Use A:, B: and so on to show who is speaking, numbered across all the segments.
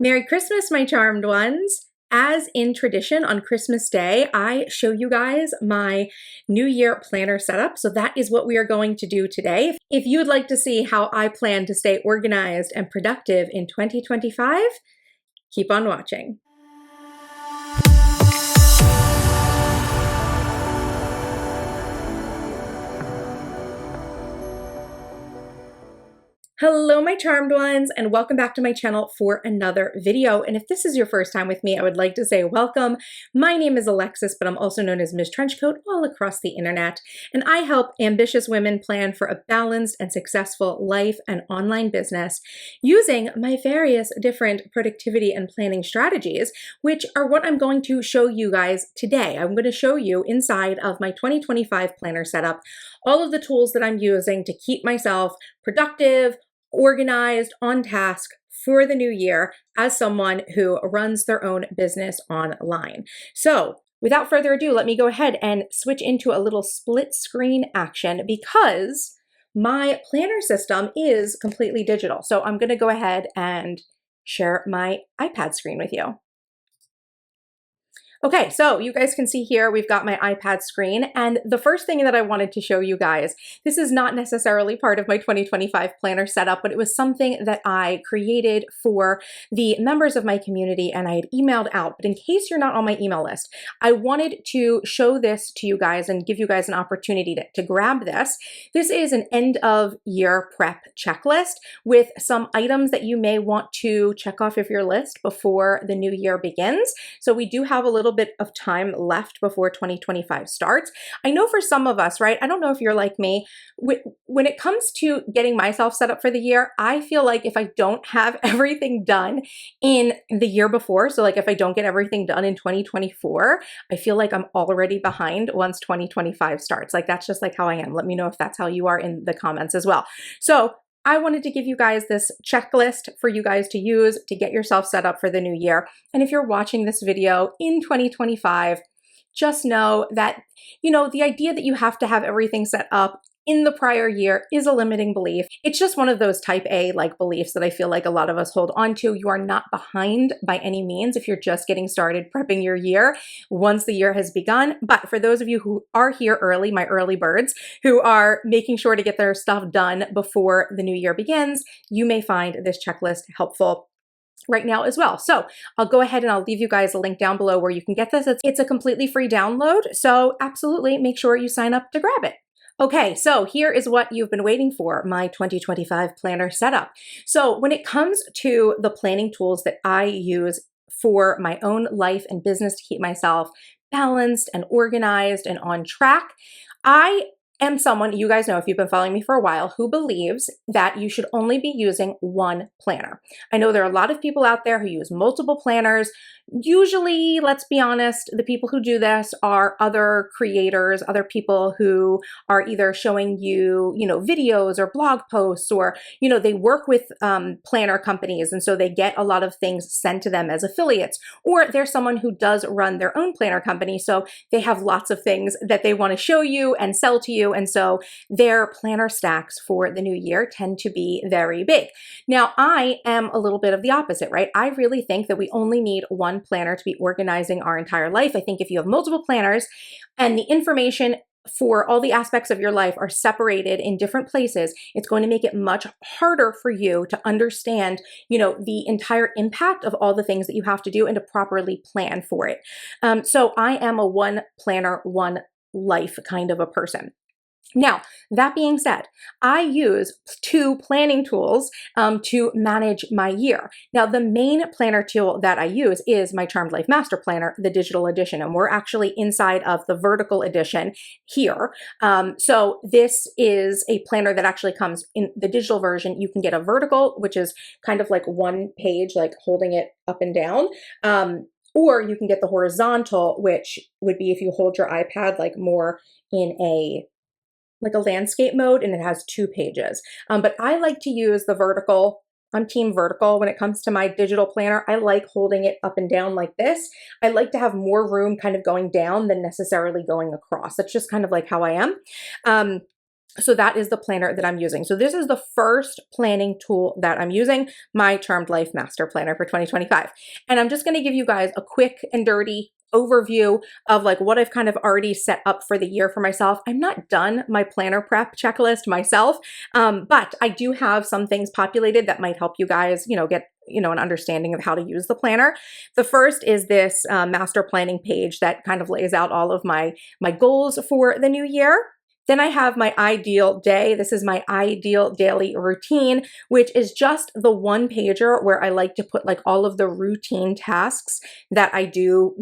A: Merry Christmas, my charmed ones. As in tradition, on Christmas Day, I show you guys my New Year planner setup. So that is what we are going to do today. If you would like to see how I plan to stay organized and productive in 2025, keep on watching. Hello, my charmed ones, and welcome back to my channel for another video. And if this is your first time with me, I would like to say welcome. My name is Alexis, but I'm also known as MissTrenchcoat all across the internet. And I help ambitious women plan for a balanced and successful life and online business using my various different productivity and planning strategies, which are what I'm going to show you guys today. I'm going to show you inside of my 2025 planner setup all of the tools that I'm using to keep myself productive, organized, on task for the new year as someone who runs their own business online. So without further ado, let me go ahead and switch into a little split screen action because my planner system is completely digital. So I'm going to go ahead and share my iPad screen with you. Okay, so you guys can see here, we've got my iPad screen, and the first thing that I wanted to show you guys, this is not necessarily part of my 2025 planner setup, but it was something that I created for the members of my community and I had emailed out. But in case you're not on my email list, I wanted to show this to you guys and give you guys an opportunity to grab this. This is an end of year prep checklist with some items that you may want to check off of your list before the new year begins. So we do have a little bit of time left before 2025 starts. I know for some of us, right? I don't know if you're like me. When it comes to getting myself set up for the year, I feel like if I don't have everything done in the year before, so like if I don't get everything done in 2024, I feel like I'm already behind once 2025 starts. Like that's just like how I am. Let me know if that's how you are in the comments as well. So I wanted to give you guys this checklist for you guys to use to get yourself set up for the new year. And if you're watching this video in 2025, just know that, the idea that you have to have everything set up in the prior year is a limiting belief. It's just one of those type A beliefs that I feel like a lot of us hold on to. You are not behind by any means if you're just getting started prepping your year once the year has begun. But for those of you who are here early, my early birds, who are making sure to get their stuff done before the new year begins, you may find this checklist helpful right now as well. So I'll go ahead and I'll leave you guys a link down below where you can get this. It's a completely free download. So absolutely make sure you sign up to grab it. Okay, so here is what you've been waiting for, my 2025 planner setup. So when it comes to the planning tools that I use for my own life and business to keep myself balanced and organized and on track, I am someone, you guys know if you've been following me for a while, who believes that you should only be using one planner. I know there are a lot of people out there who use multiple planners. Usually, let's be honest, the people who do this are other creators, other people who are either showing you, videos or blog posts, or, they work with planner companies. And so they get a lot of things sent to them as affiliates, or they're someone who does run their own planner company. So they have lots of things that they want to show you and sell to you. And so their planner stacks for the new year tend to be very big. Now, I am a little bit of the opposite, right? I really think that we only need one planner to be organizing our entire life. I think if you have multiple planners and the information for all the aspects of your life are separated in different places, it's going to make it much harder for you to understand, the entire impact of all the things that you have to do and to properly plan for it. So I am a one planner, one life kind of a person. Now, that being said, I use two planning tools to manage my year. Now, the main planner tool that I use is my Charmed Life Master Planner, the digital edition, and we're actually inside of the vertical edition here. So this is a planner that actually comes in the digital version. You can get a vertical, which is kind of like one page, like holding it up and down. Or you can get the horizontal, which would be if you hold your iPad like more in a landscape mode, and it has 2 pages. But I like to use the vertical. I'm team vertical when it comes to my digital planner. I like holding it up and down like this. I like to have more room kind of going down than necessarily going across. That's just kind of like how I am. So that is the planner that I'm using. So this is the first planning tool that I'm using, my Charmed Life Master Planner for 2025. And I'm just going to give you guys a quick and dirty overview of like what I've kind of already set up for the year for myself. I'm not done my planner prep checklist myself, but I do have some things populated that might help you guys, get an understanding of how to use the planner. The first is this master planning page that kind of lays out all of my goals for the new year. Then I have my ideal day. This is my ideal daily routine, which is just the one pager where I like to put like all of the routine tasks that I do,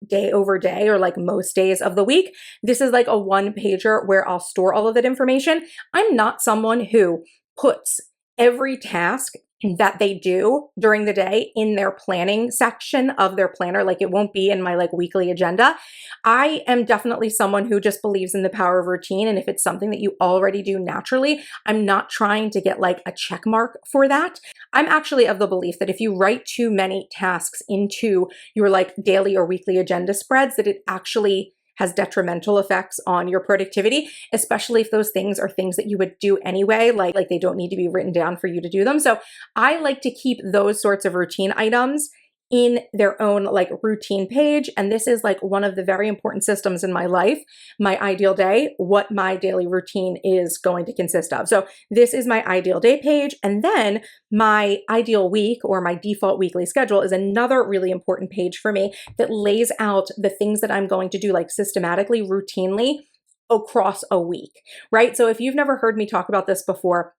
A: day over day or like most days of the week. This is like a one pager where I'll store all of that information. I'm not someone who puts every task that they do during the day in their planning section of their planner. Like it won't be in my like weekly agenda. I am definitely someone who just believes in the power of routine. And if it's something that you already do naturally, I'm not trying to get like a check mark for that. I'm actually of the belief that if you write too many tasks into your like daily or weekly agenda spreads, that it actually has detrimental effects on your productivity, especially if those things are things that you would do anyway, like they don't need to be written down for you to do them. So I like to keep those sorts of routine items in their own like routine page. And this is like one of the very important systems in my life, my ideal day, what my daily routine is going to consist of. So this is my ideal day page. And then my ideal week or my default weekly schedule is another really important page for me that lays out the things that I'm going to do like systematically, routinely across a week, right? So if you've never heard me talk about this before,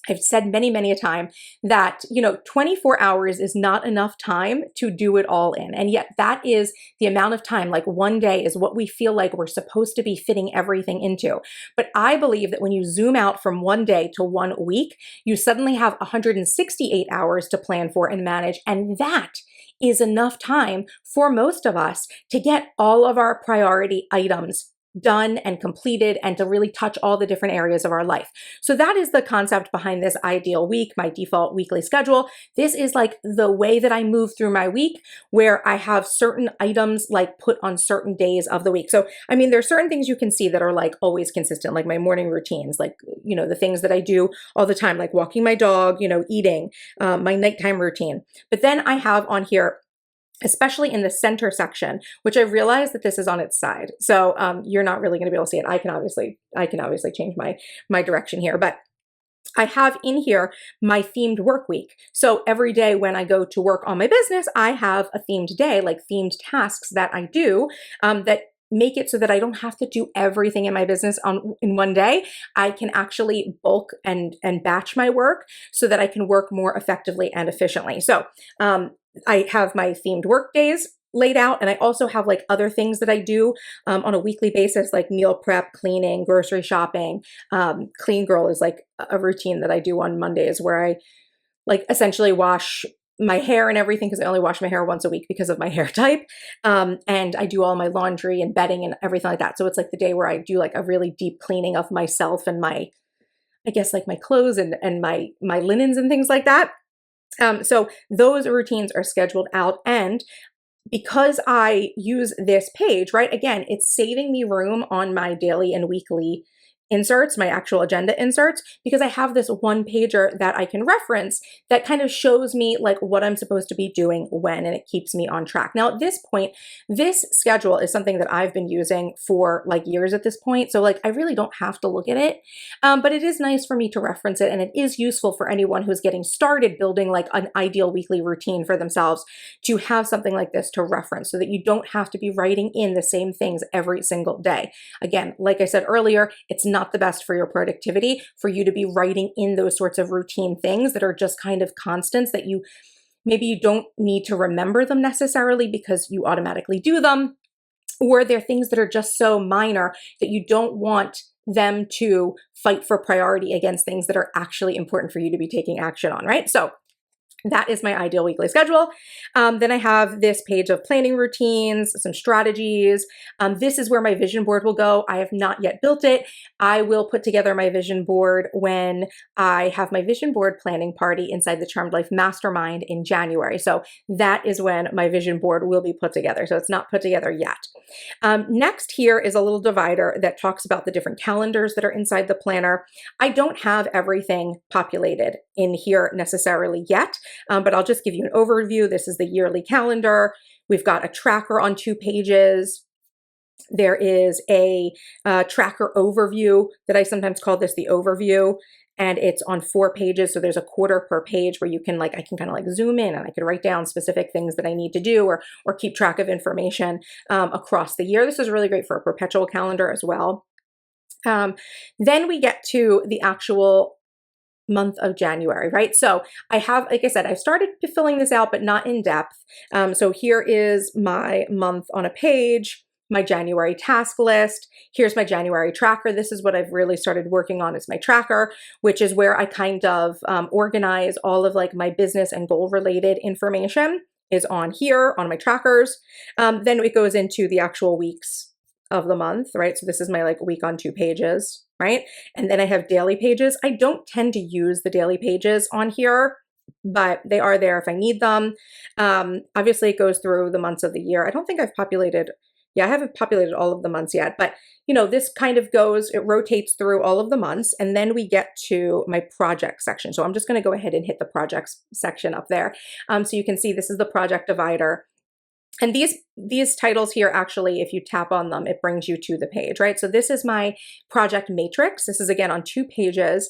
A: I've said many, many a time that, 24 hours is not enough time to do it all in. And yet that is the amount of time, like one day is what we feel like we're supposed to be fitting everything into. But I believe that when you zoom out from one day to 1 week, you suddenly have 168 hours to plan for and manage. And that is enough time for most of us to get all of our priority items done and completed and to really touch all the different areas of our life. So that is the concept behind this ideal week, my default weekly schedule. This is like the way that I move through my week where I have certain items like put on certain days of the week. So, I mean, there's certain things you can see that are like always consistent, like my morning routines, like, the things that I do all the time, like walking my dog, eating, my nighttime routine. But then I have on here, especially in the center section, which I realize that this is on its side. So you're not really going to be able to see it. I can obviously change my direction here, but I have in here my themed work week. So every day when I go to work on my business, I have a themed day, like themed tasks that I do that make it so that I don't have to do everything in my business in one day. I can actually bulk and batch my work so that I can work more effectively and efficiently. So I have my themed work days laid out, and I also have like other things that I do on a weekly basis, like meal prep, cleaning, grocery shopping. Clean Girl is like a routine that I do on Mondays where I like essentially wash my hair and everything because I only wash my hair once a week because of my hair type. And I do all my laundry and bedding and everything like that. So it's like the day where I do like a really deep cleaning of myself and my clothes and my linens and things like that. So those routines are scheduled out, and because I use this page, right, again, it's saving me room on my daily and weekly inserts, my actual agenda inserts, because I have this one pager that I can reference that kind of shows me like what I'm supposed to be doing when, and it keeps me on track. Now, at this point, this schedule is something that I've been using for like years at this point. So like, I really don't have to look at it, but it is nice for me to reference it. And it is useful for anyone who's getting started building like an ideal weekly routine for themselves to have something like this to reference so that you don't have to be writing in the same things every single day. Again, like I said earlier, it's not the best for your productivity for you to be writing in those sorts of routine things that are just kind of constants that maybe you don't need to remember them necessarily because you automatically do them, or they're things that are just so minor that you don't want them to fight for priority against things that are actually important for you to be taking action on, right? So That is my ideal weekly schedule. Then I have this page of planning routines, some strategies. This is where my vision board will go. I have not yet built it. I will put together my vision board when I have my vision board planning party inside the Charmed Life Mastermind in January. So that is when my vision board will be put together. So it's not put together yet. Next here is a little divider that talks about the different calendars that are inside the planner. I don't have everything populated in here necessarily yet. But I'll just give you an overview. This is the yearly calendar. We've got a tracker on 2 pages. There is a tracker overview that I sometimes call this the overview, and it's on 4 pages. So there's a quarter per page where you can I can kind of zoom in and I can write down specific things that I need to do or keep track of information across the year. This is really great for a perpetual calendar as well. Then we get to the actual month of January, right? So I have, like I said, I've started filling this out, but not in depth. So here is my month on a page, my January task list. Here's my January tracker. This is what I've really started working on is my tracker, which is where I kind of organize all of my business and goal related information is on here on my trackers. Then it goes into the actual weeks of the month, right? So this is my week on 2 pages, right? And then I have daily pages. I don't tend to use the daily pages on here, but they are there if I need them. Obviously it goes through the months of the year. I don't think I've populated, I haven't populated all of the months yet, but this kind of goes, it rotates through all of the months. And then we get to my project section. So I'm just going to go ahead and hit the projects section up there. So you can see this is the project divider. And these titles here, actually, if you tap on them, it brings you to the page, right? So this is my project matrix. This is again on 2 pages.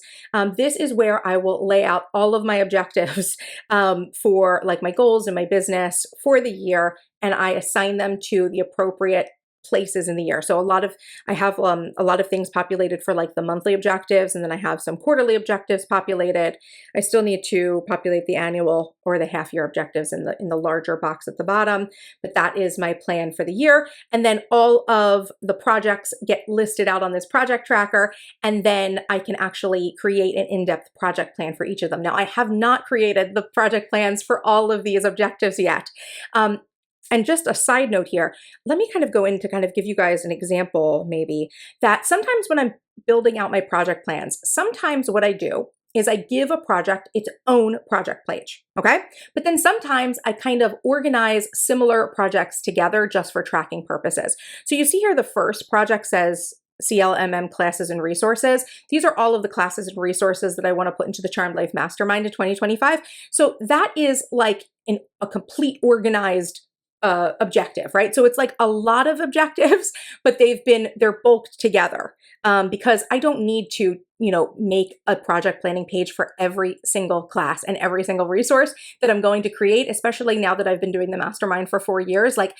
A: This is where I will lay out all of my objectives for my goals in my business for the year, and I assign them to the appropriate places in the year. So I have a lot of things populated for the monthly objectives, and then I have some quarterly objectives populated. I still need to populate the annual or the half year objectives in the larger box at the bottom, but that is my plan for the year. And then all of the projects get listed out on this project tracker, and then I can actually create an in-depth project plan for each of them. Now, I have not created the project plans for all of these objectives yet. And just a side note here, let me kind of go in to kind of give you guys an example, maybe, that sometimes when I'm building out my project plans, sometimes what I do is I give a project its own project page, okay? But then sometimes I kind of organize similar projects together just for tracking purposes. So you see here the first project says CLMM classes and resources. These are all of the classes and resources that I want to put into the Charmed Life Mastermind in 2025. So that is a complete organized objective, right? So it's a lot of objectives, but they're bulked together because I don't need to, make a project planning page for every single class and every single resource that I'm going to create, especially now that I've been doing the mastermind for 4 years. I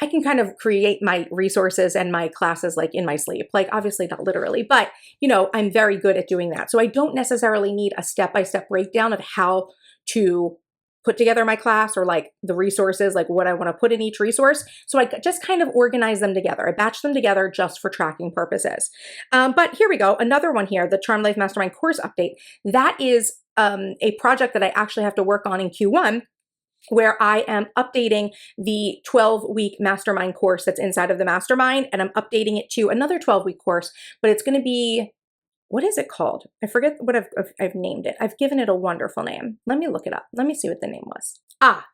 A: can kind of create my resources and my classes in my sleep, obviously not literally, but I'm very good at doing that. So I don't necessarily need a step-by-step breakdown of how to put together my class or the resources, what I want to put in each resource. So I just kind of organize them together. I batch them together just for tracking purposes. But here we go. Another one here, the Charmed Life Mastermind course update. That is a project that I actually have to work on in Q1, where I am updating the 12-week mastermind course that's inside of the mastermind, and I'm updating it to another 12-week course, but it's going to be, what is it called? I forget what I've named it. I've given it a wonderful name. Let me look it up. Let me see what the name was.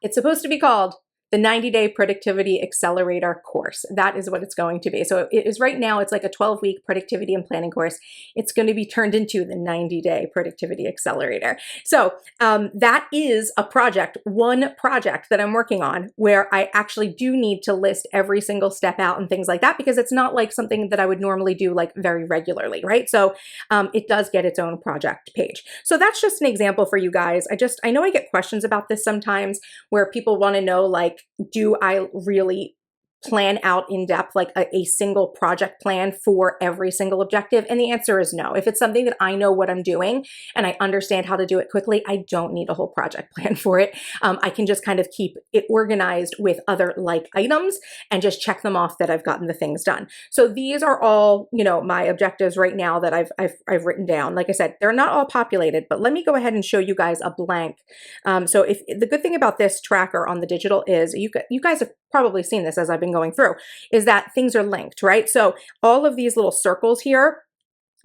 A: It's supposed to be called the 90-Day Productivity Accelerator course. That is what it's going to be. So it is right now, it's a 12-week productivity and planning course. It's going to be turned into the 90-Day Productivity Accelerator. So that is a project, one project that I'm working on where I actually do need to list every single step out and things like that, because it's not something that I would normally do very regularly, right? So it does get its own project page. So that's just an example for you guys. I know I get questions about this sometimes where people want to know do I really plan out in depth, like a single project plan for every single objective? And the answer is no. If it's something that I know what I'm doing and I understand how to do it quickly, I don't need a whole project plan for it. I can just kind of keep it organized with other like items and just check them off that I've gotten the things done. So these are all, you know, my objectives right now that I've written down. Like I said, they're not all populated, but let me go ahead and show you guys a blank. So if the good thing about this tracker on the digital is you guys have probably seen this as I've been going through, is that things are linked, right? So all of these little circles here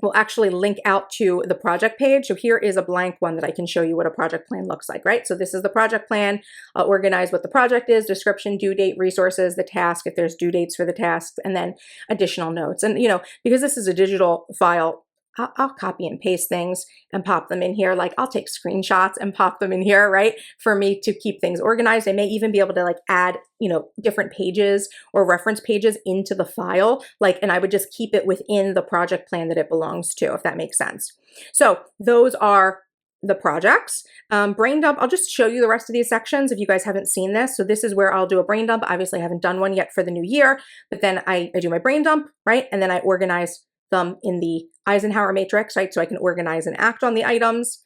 A: will actually link out to the project page. So here is a blank one that I can show you what a project plan looks like, right? So this is the project plan. I'll organize what the project is, description, due date, resources, the task, if there's due dates for the tasks, and then additional notes. And, you know, because this is a digital file, I'll copy and paste things and pop them in here. Like I'll take screenshots and pop them in here, right? For me to keep things organized. I may even be able to like add, you know, different pages or reference pages into the file. Like, and I would just keep it within the project plan that it belongs to, if that makes sense. So those are the projects. Brain dump, I'll just show you the rest of these sections if you guys haven't seen this. So this is where I'll do a brain dump. Obviously I haven't done one yet for the new year, but then I do my brain dump, right? And then I organize them in the Eisenhower matrix, right? So I can organize and act on the items.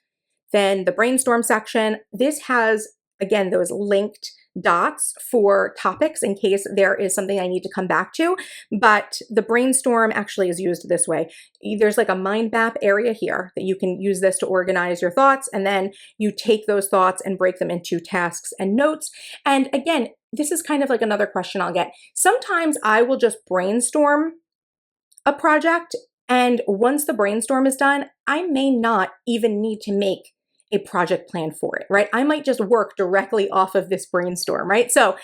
A: Then the brainstorm section. This has, again, those linked dots for topics in case there is something I need to come back to. But the brainstorm actually is used this way. There's like a mind map area here that you can use this to organize your thoughts. And then you take those thoughts and break them into tasks and notes. And again, this is kind of like another question I'll get. Sometimes I will just brainstorm a project, and once the brainstorm is done, I may not even need to make a project plan for it, right? I might just work directly off of this brainstorm, right? So,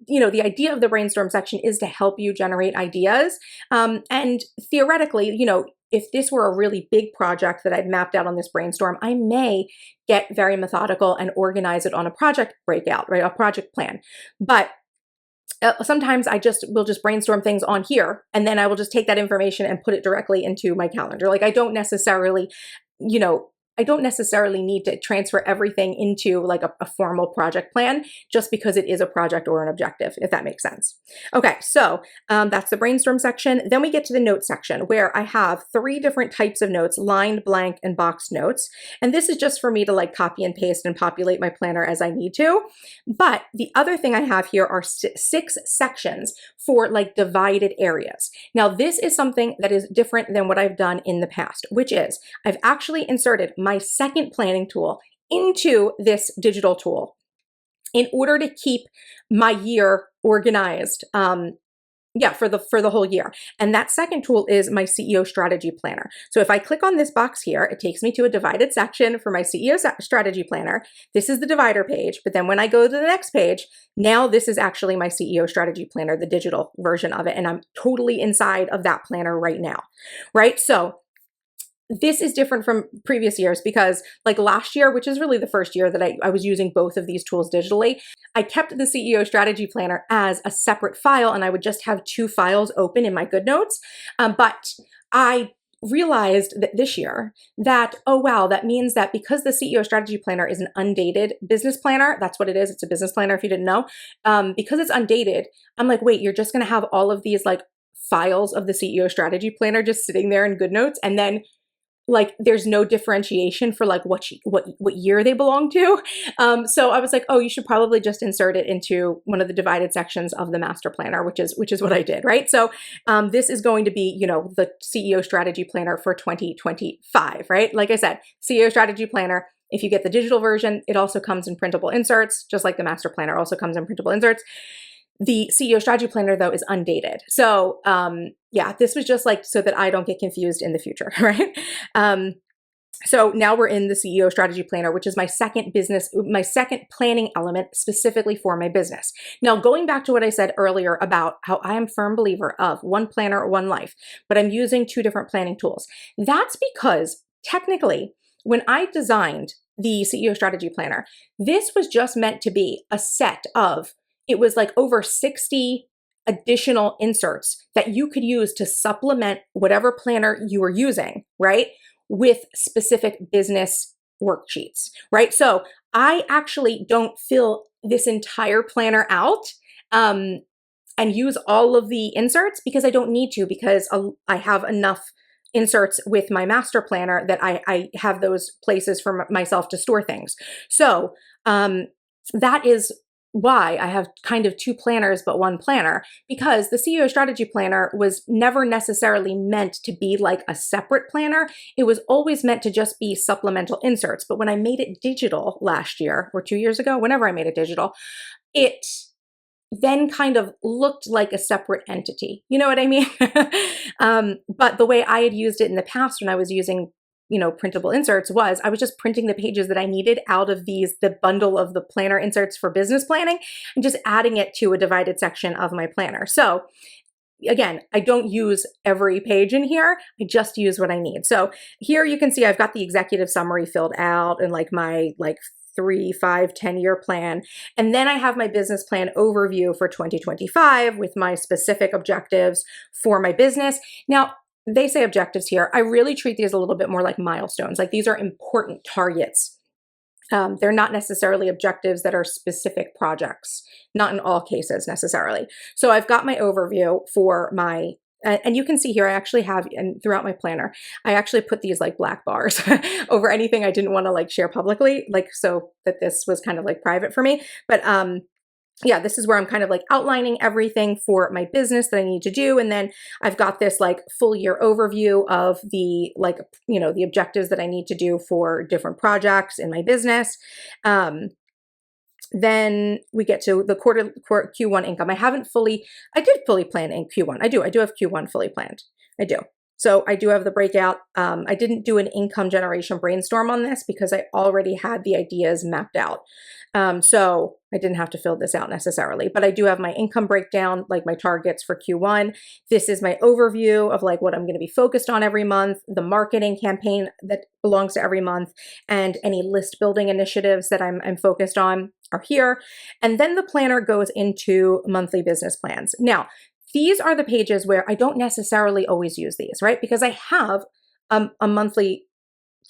A: you know, the idea of the brainstorm section is to help you generate ideas. And theoretically, you know, if this were a really big project that I'd mapped out on this brainstorm, I may get very methodical and organize it on a project breakout, right? A project plan. But sometimes I will just brainstorm things on here, and then I will just take that information and put it directly into my calendar. Like I don't necessarily, you know, I don't necessarily need to transfer everything into like a formal project plan just because it is a project or an objective, if that makes sense. Okay, so that's the brainstorm section. Then we get to the notes section where I have 3 different types of notes: lined, blank, and boxed notes. And this is just for me to like copy and paste and populate my planner as I need to. But the other thing I have here are 6 sections for like divided areas. Now, this is something that is different than what I've done in the past, which is I've actually inserted my second planning tool into this digital tool in order to keep my year organized. For the whole year. And that second tool is my CEO strategy planner. So if I click on this box here, it takes me to a divided section for my CEO strategy planner. This is the divider page. But then when I go to the next page, now this is actually my CEO strategy planner, the digital version of it. And I'm totally inside of that planner right now, right? So this is different from previous years because like last year, which is really the first year that I was using both of these tools digitally, I kept the CEO strategy planner as a separate file and I would just have 2 files open in my GoodNotes. But I realized that this year that, oh wow, that means that because the CEO strategy planner is an undated business planner, that's what it is. It's a business planner if you didn't know. Because it's undated, I'm like, wait, you're just going to have all of these like files of the CEO strategy planner just sitting there in GoodNotes, and then like there's no differentiation for like what year they belong to. So I was like, oh, you should probably just insert it into one of the divided sections of the master planner, which is what I did, right? So this is going to be, you know, the CEO strategy planner for 2025, right? Like I said, CEO strategy planner. If you get the digital version, it also comes in printable inserts, just like the master planner also comes in printable inserts. The CEO strategy planner, though, is undated. So yeah, this was just like so that I don't get confused in the future, right? So now we're in the CEO strategy planner, which is my second planning element specifically for my business. Now, going back to what I said earlier about how I am a firm believer of one planner, one life, but I'm using 2 different planning tools. That's because technically, when I designed the CEO strategy planner, this was just meant to be a set of, it was like over 60 additional inserts that you could use to supplement whatever planner you were using, right? With specific business worksheets, right? So I actually don't fill this entire planner out. and use all of the inserts because I don't need to, because I have enough inserts with my master planner that I have those places for myself to store things. So that is why I have kind of two planners, but one planner, because the CEO strategy planner was never necessarily meant to be like a separate planner. It was always meant to just be supplemental inserts. But when I made it digital last year or 2 years ago, whenever I made it digital, it then kind of looked like a separate entity. You know what I mean? But the way I had used it in the past when I was using printable inserts was I was just printing the pages that I needed out of the bundle of the planner inserts for business planning and just adding it to a divided section of my planner. So again, I don't use every page in here. I just use what I need. So here you can see I've got the executive summary filled out and like my 3, 5, 10-year plan. And then I have my business plan overview for 2025 with my specific objectives for my business. Now, they say objectives here. I really treat these a little bit more like milestones. Like these are important targets. They're not necessarily objectives that are specific projects, not in all cases necessarily. So I've got my overview for my, and you can see here, I actually have, and throughout my planner, I actually put these like black bars over anything I didn't want to like share publicly, like so that this was kind of like private for me. But yeah, this is where I'm kind of like outlining everything for my business that I need to do. And then I've got this like full year overview of the the objectives that I need to do for different projects in my business. Then we get to the Q1 income. I did fully plan in Q1. I do have Q1 fully planned. I do. So I do have the breakout. I didn't do an income generation brainstorm on this because I already had the ideas mapped out. So I didn't have to fill this out necessarily, but I do have my income breakdown, like my targets for Q1. This is my overview of like what I'm going to be focused on every month, the marketing campaign that belongs to every month, and any list building initiatives that I'm focused on are here. And then the planner goes into monthly business plans. Now, these are the pages where I don't necessarily always use these, right? Because I have a monthly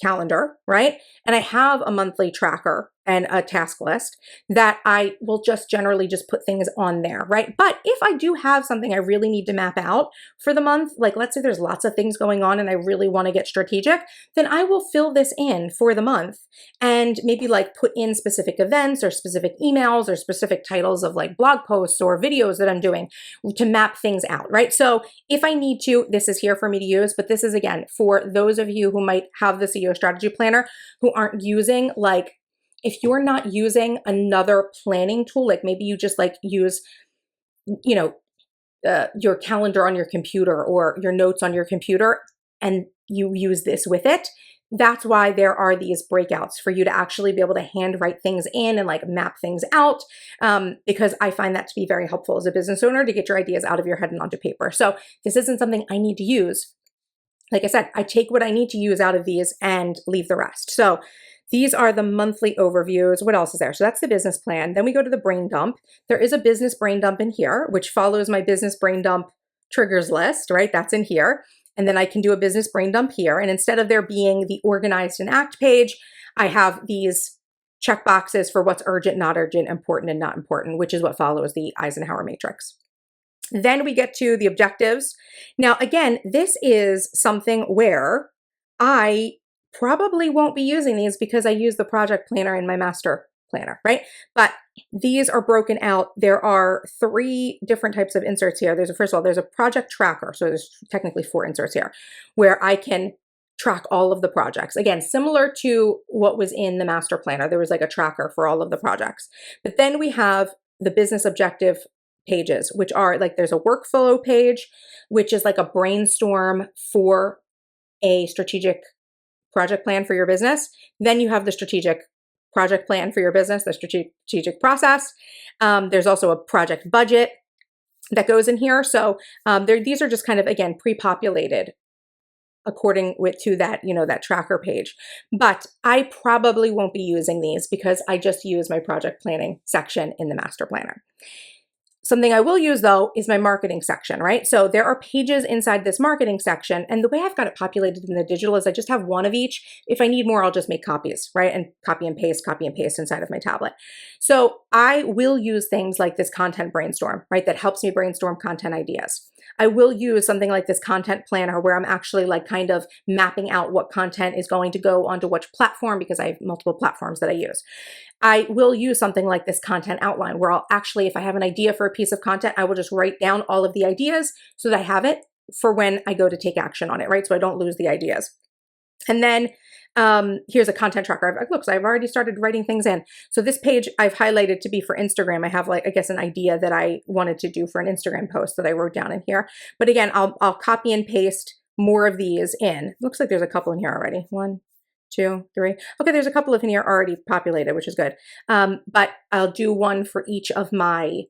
A: calendar, right? And I have a monthly tracker and a task list that I will just generally just put things on there, right? But if I do have something I really need to map out for the month, like let's say there's lots of things going on and I really want to get strategic, then I will fill this in for the month and maybe like put in specific events or specific emails or specific titles of like blog posts or videos that I'm doing to map things out, right? So if I need to, this is here for me to use, but this is again, for those of you who might have the CEO strategy planner who aren't using like, if you're not using another planning tool, like maybe you just like use, your calendar on your computer or your notes on your computer and you use this with it, that's why there are these breakouts for you to actually be able to handwrite things in and like map things out, because I find that to be very helpful as a business owner to get your ideas out of your head and onto paper. So this isn't something I need to use. Like I said, I take what I need to use out of these and leave the rest. So these are the monthly overviews. What else is there? So that's the business plan. Then we go to the brain dump. There is a business brain dump in here, which follows my business brain dump triggers list, right? That's in here. And then I can do a business brain dump here. And instead of there being the organized and act page, I have these check boxes for what's urgent, not urgent, important, and not important, which is what follows the Eisenhower matrix. Then we get to the objectives. Now, again, this is something where I probably won't be using these because I use the project planner in my master planner, right? But these are broken out. There are 3 different types of inserts here. First of all, there's a project tracker. So there's technically 4 inserts here where I can track all of the projects. Again, similar to what was in the master planner. There was like a tracker for all of the projects. But then we have the business objective pages, which are like, there's a workflow page, which is like a brainstorm for a strategic project plan for your business. Then you have the strategic project plan for your business, the strategic process. There's also a project budget that goes in here. So these are just kind of, again, pre-populated according to that, that tracker page. But I probably won't be using these because I just use my project planning section in the master planner. Something I will use though is my marketing section, right? So there are pages inside this marketing section, and the way I've got it populated in the digital is I just have one of each. If I need more, I'll just make copies, right? And copy and paste inside of my tablet. So I will use things like this content brainstorm, right? That helps me brainstorm content ideas. I will use something like this content planner where I'm actually like kind of mapping out what content is going to go onto which platform, because I have multiple platforms that I use. I will use something like this content outline where I'll actually, if I have an idea for a piece of content, I will just write down all of the ideas so that I have it for when I go to take action on it, right? So I don't lose the ideas. And then here's a content tracker. Look, so I've already started writing things in. So this page I've highlighted to be for Instagram. I have like, I guess, an idea that I wanted to do for an Instagram post that I wrote down in here. But again, I'll copy and paste more of these in. Looks like there's a couple in here already. 1, 2, 3. Okay, there's a couple of in here already populated, which is good. But I'll do one for each of my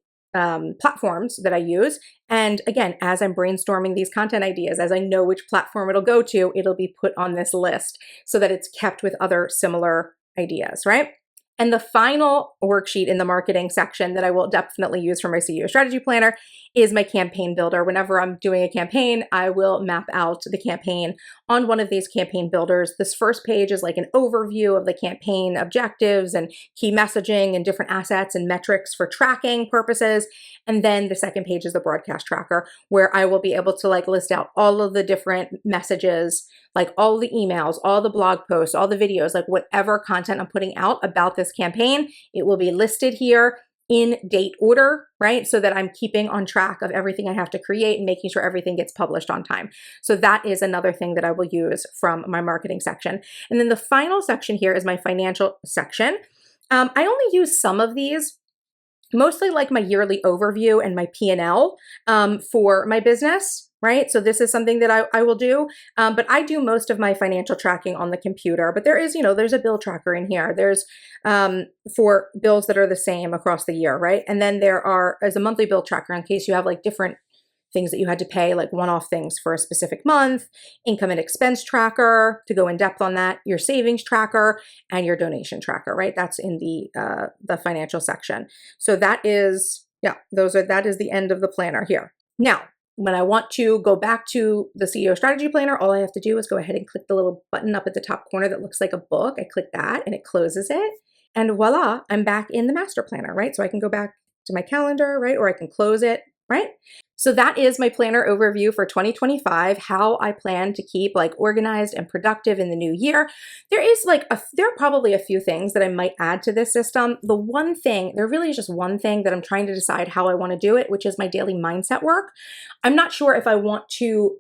A: platforms that I use. And again, as I'm brainstorming these content ideas, as I know which platform it'll go to, it'll be put on this list so that it's kept with other similar ideas, right? And the final worksheet in the marketing section that I will definitely use for my CEO strategy planner is my campaign builder. Whenever I'm doing a campaign, I will map out the campaign on one of these campaign builders. This first page is like an overview of the campaign objectives and key messaging and different assets and metrics for tracking purposes. And then the second page is the broadcast tracker, where I will be able to like list out all of the different messages, like all the emails, all the blog posts, all the videos, like whatever content I'm putting out about this campaign, it will be listed here in date order, right? So that I'm keeping on track of everything I have to create and making sure everything gets published on time. So that is another thing that I will use from my marketing section. And then the final section here is my financial section. I only use some of these, mostly like my yearly overview and my P&L for my business, right? So this is something that I will do, but I do most of my financial tracking on the computer. But there is, there's a bill tracker in here. There's for bills that are the same across the year, right? And then there's a monthly bill tracker in case you have like different things that you had to pay, like one-off things for a specific month, income and expense tracker to go in depth on that, your savings tracker, and your donation tracker, right? That's in the financial section. So that is, that is the end of the planner here. Now, when I want to go back to the CEO strategy planner, all I have to do is go ahead and click the little button up at the top corner that looks like a book. I click that and it closes it. And voila, I'm back in the master planner, right? So I can go back to my calendar, right? Or I can close it, right? So that is my planner overview for 2025, how I plan to keep like organized and productive in the new year. There are probably a few things that I might add to this system. There really is just one thing that I'm trying to decide how I want to do it, which is my daily mindset work. I'm not sure if I want to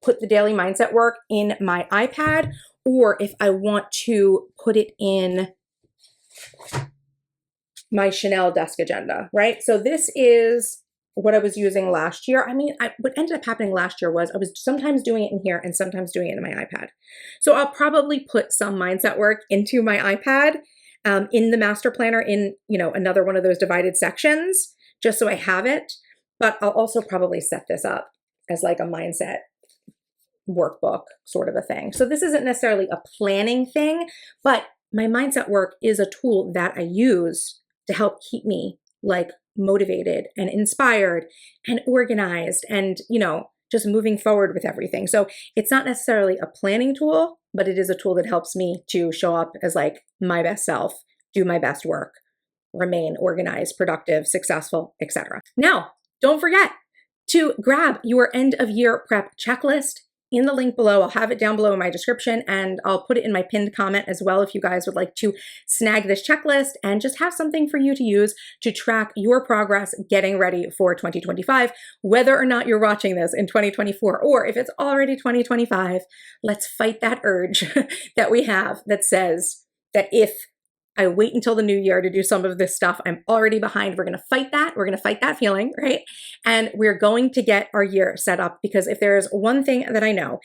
A: put the daily mindset work in my iPad or if I want to put it in my Chanel desk agenda, right? So this is what I was using last year. What ended up happening last year was I was sometimes doing it in here and sometimes doing it in my iPad. So I'll probably put some mindset work into my iPad in the master planner in, another one of those divided sections, just so I have it. But I'll also probably set this up as like a mindset workbook sort of a thing. So this isn't necessarily a planning thing, but my mindset work is a tool that I use to help keep me like motivated and inspired and organized and, just moving forward with everything. So it's not necessarily a planning tool, but it is a tool that helps me to show up as like my best self, do my best work, remain organized, productive, successful, etc. Now, don't forget to grab your end of year prep checklist in the link below. I'll have it down below in my description and I'll put it in my pinned comment as well if you guys would like to snag this checklist and just have something for you to use to track your progress getting ready for 2025, whether or not you're watching this in 2024 or if it's already 2025. Let's fight that urge that we have that says that if I wait until the new year to do some of this stuff, I'm already behind. We're going to fight that. We're going to fight that feeling, right? And we're going to get our year set up, because if there's one thing that I know,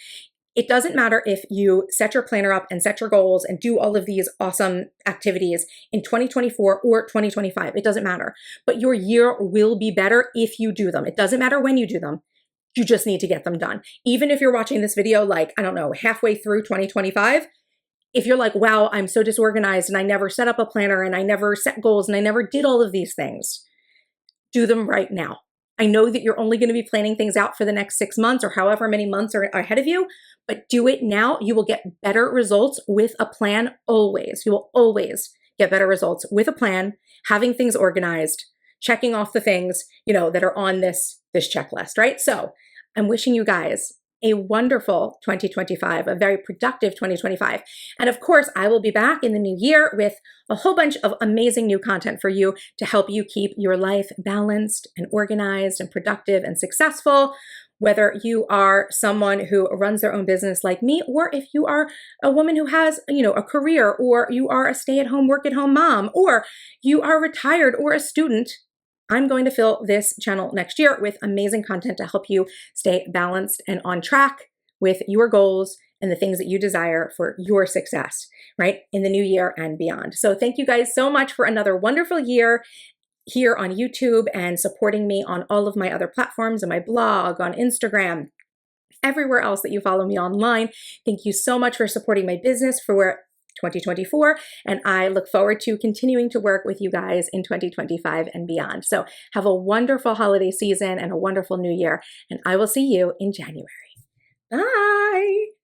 A: it doesn't matter if you set your planner up and set your goals and do all of these awesome activities in 2024 or 2025. It doesn't matter. But your year will be better if you do them. It doesn't matter when you do them. You just need to get them done. Even if you're watching this video, like, I don't know, halfway through 2025, if you're like, wow, I'm so disorganized and I never set up a planner and I never set goals and I never did all of these things, do them right now. I know that you're only going to be planning things out for the next 6 months or however many months are ahead of you, but do it now. You will get better results with a plan always. You will always get better results with a plan, having things organized, checking off the things, that are on this checklist, right? So I'm wishing you guys a wonderful 2025, a very productive 2025. And of course, I will be back in the new year with a whole bunch of amazing new content for you to help you keep your life balanced and organized and productive and successful. Whether you are someone who runs their own business like me, or if you are a woman who has, a career, or you are a stay-at-home, work-at-home mom, or you are retired or a student, I'm going to fill this channel next year with amazing content to help you stay balanced and on track with your goals and the things that you desire for your success, right, in the new year and beyond. So thank you guys so much for another wonderful year here on YouTube and supporting me on all of my other platforms, on my blog, on Instagram, everywhere else that you follow me online. Thank you so much for supporting my business for 2024, and I look forward to continuing to work with you guys in 2025 and beyond. So have a wonderful holiday season and a wonderful new year, and I will see you in January. Bye!